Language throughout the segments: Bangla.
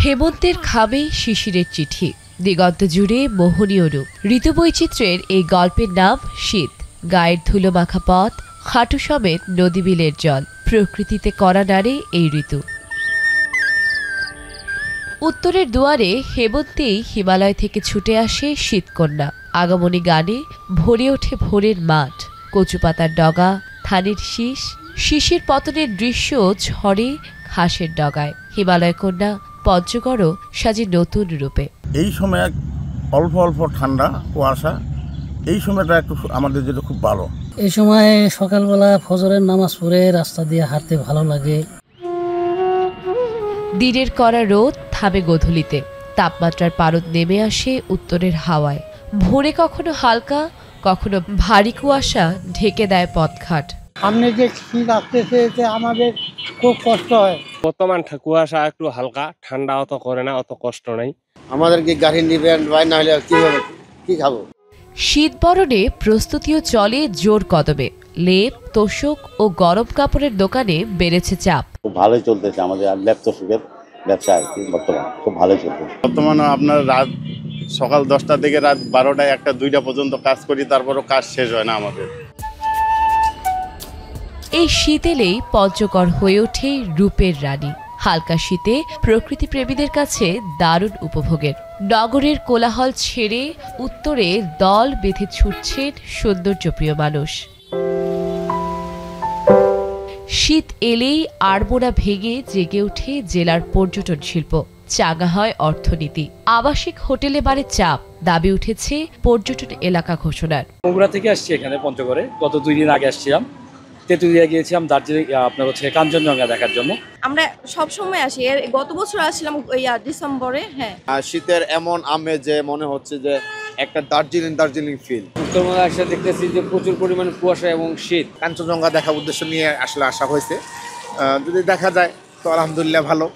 হেমন্তের খামে শিশিরের চিঠি, দিগন্ত জুড়ে মোহনীয় রূপ। ঋতুবৈচিত্র্যের এই গল্পের নাম শীত। গায়ের ধুলো মাখা পথ, হাঁটু সমেত নদীবিলের জল, প্রকৃতিতে করা নাড়ে এই ঋতু। উত্তরের দুয়ারে হেমন্তেই হিমালয় থেকে ছুটে আসে শীতকন্যা। আগমনী গানে ভরে ওঠে ভোরের মাঠ, কচু পাতার ডগা, ধানের শীষ, শিশির পতনের দৃশ্য ঝরে ঘাসের ডগায়। হিমালয় কন্যা পঞ্চগড় সাজে নতুন রূপে। এই সময় অল্প অল্প ঠান্ডা কুয়াশা, এই সময়টা একটু আমাদের যেটা খুব ভালো। এই সময় সকালবেলা ফজরের নামাজ পড়ে রাস্তা দিয়ে হাঁটতে ভালো লাগে। দিনের কড়া রোদ থামে গোধূলিতে, তাপমাত্রার পারদ নেমে আসে উত্তরের হাওয়ায়। ভোরে কখনো হালকা, কখনো ভারী কুয়াশা ঢেকে দেয় পথঘাট। সামনে যে শীত আসতেছে এতে আমাদের খুব কষ্ট হয়। বর্তমান কুয়াশা একটু হালকা, ঠান্ডা অত করে না, অত কষ্ট নাই। আমাদের কি গাড়ি নিবেন ভাই, না হলে কি খাবো। শীত বরণে প্রস্তুতিও চলে জোর কদমে। লেপ, তোশক ও গরম কাপড়ের দোকানে বেড়েছে চাপ। খুব ভালোই চলতেছে আমাদের লেপ তোশকের ব্যবসা আর কি, বর্তমান খুব ভালোই চলতেছে। বর্তমানে আপনার রাত সকাল 10টা থেকে রাত 12টা 1টা 2টা পর্যন্ত কাজ করি, তারপরও কাজ শেষ হয় না আমাদের। এই শীত এলেই পঞ্চগড় হয়ে ওঠে রূপের রানী। হালকা শীতে প্রকৃতি প্রেমীদের কাছে দারুণ উপভোগের। নগরের কোলাহল ছেড়ে উত্তরে দল বেঁধে ছুটছেন সৌন্দর্যপ্রিয় মানুষ। শীত এলেই আড়মোড়া ভেঙে জেগে ওঠে জেলার পর্যটন শিল্প। চাঙ্গা হয় অর্থনীতি, আবাসিক হোটেলে বাড়ে চাপ, দাবি উঠেছে পর্যটন এলাকা ঘোষণার। বগুড়া থেকে আসছি এখানে পঞ্চগড়ে, গত 2 দিন আগে আসছিলাম। তেঁতুলিয়া গিয়েছিলাম, দার্জিলিং আপনার হচ্ছে কাঞ্চনজঙ্ঘা দেখার জন্য। আমরা সব সময় আসি, গত বছর আসছিলাম ডিসেম্বরে। হ্যাঁ, শীতের এমন আমেজে মনে হচ্ছে যে একটা দার্জিলিং ফিল। উত্তরবঙ্গে আসলে দেখতেছি যে প্রচুর পরিমাণে কুয়াশা এবং শীত। কাঞ্চনজঙ্ঘা দেখার উদ্দেশ্য নিয়ে আসলে আসা হয়েছে, যদি দেখা যায় তো আলহামদুলিল্লাহ ভালো।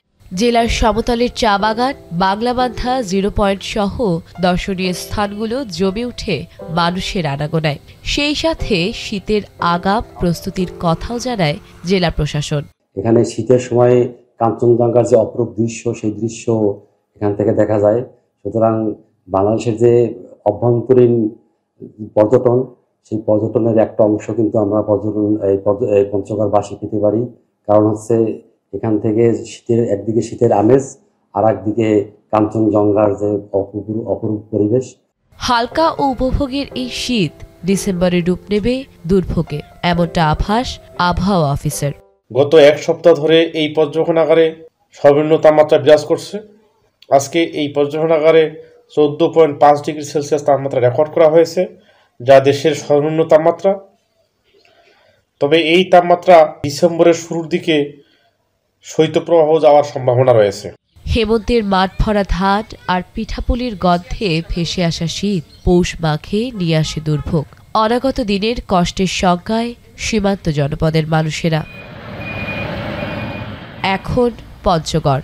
জেলার সমতলের চা বাগান, বাংলাবান্ধা 0 পয়েন্ট সহ দর্শনীয় স্থানগুলো জমে ওঠে মানুষের আনাগোনায়। সেই সাথে শীতের আগাম প্রস্তুতির কথাও জানায় জেলা প্রশাসন। এখানে শীতের সময় কাঞ্চনজঙ্ঘার যে অপরূপ দৃশ্য, সেই দৃশ্য এখান থেকে দেখা যায়। সুতরাং বাংলাদেশের যে অভ্যন্তরীণ পর্যটন, সেই পর্যটনের একটা অংশ কিন্তু আমরা পঞ্চগড়বাসী পেতে পারি। কারণ হচ্ছে এখান থেকে শীতের একদিকে শীতের আমেজ, আর একদিকে কাঞ্চনজঙ্ঘার যে অপরূপ পরিবেশ। হালকা ও উপভোগের এই শীত ডিসেম্বরে রূপ নেবে দুর্ভোগে, এমনটা আভাস আবহাওয়া অফিসের। গত 1 সপ্তাহ ধরে এই পর্যটনাগারে সর্বনিম্ন তাপমাত্রা বিরাজ করছে। আজকে এই পর্যটনাগারে 14.5 ডিগ্রি সেলসিয়াস তাপমাত্রা রেকর্ড করা হয়েছে, যা দেশের সর্বনিম্ন তাপমাত্রা। তবে এই তাপমাত্রা ডিসেম্বরের শুরুর দিকে শৈত্যপ্রবাহ যাওয়ার সম্ভাবনা রয়েছে। হেমন্তের মাঠ ভরা ধান আর পিঠাপুলির গন্ধে ভেসে আসা শীত পৌষ মাঘে নিয়ে আসে দুর্ভোগ। অনাগত দিনের কষ্টের সংখ্যায় সীমান্ত জনপদের মানুষেরা। এখন পঞ্চগড়।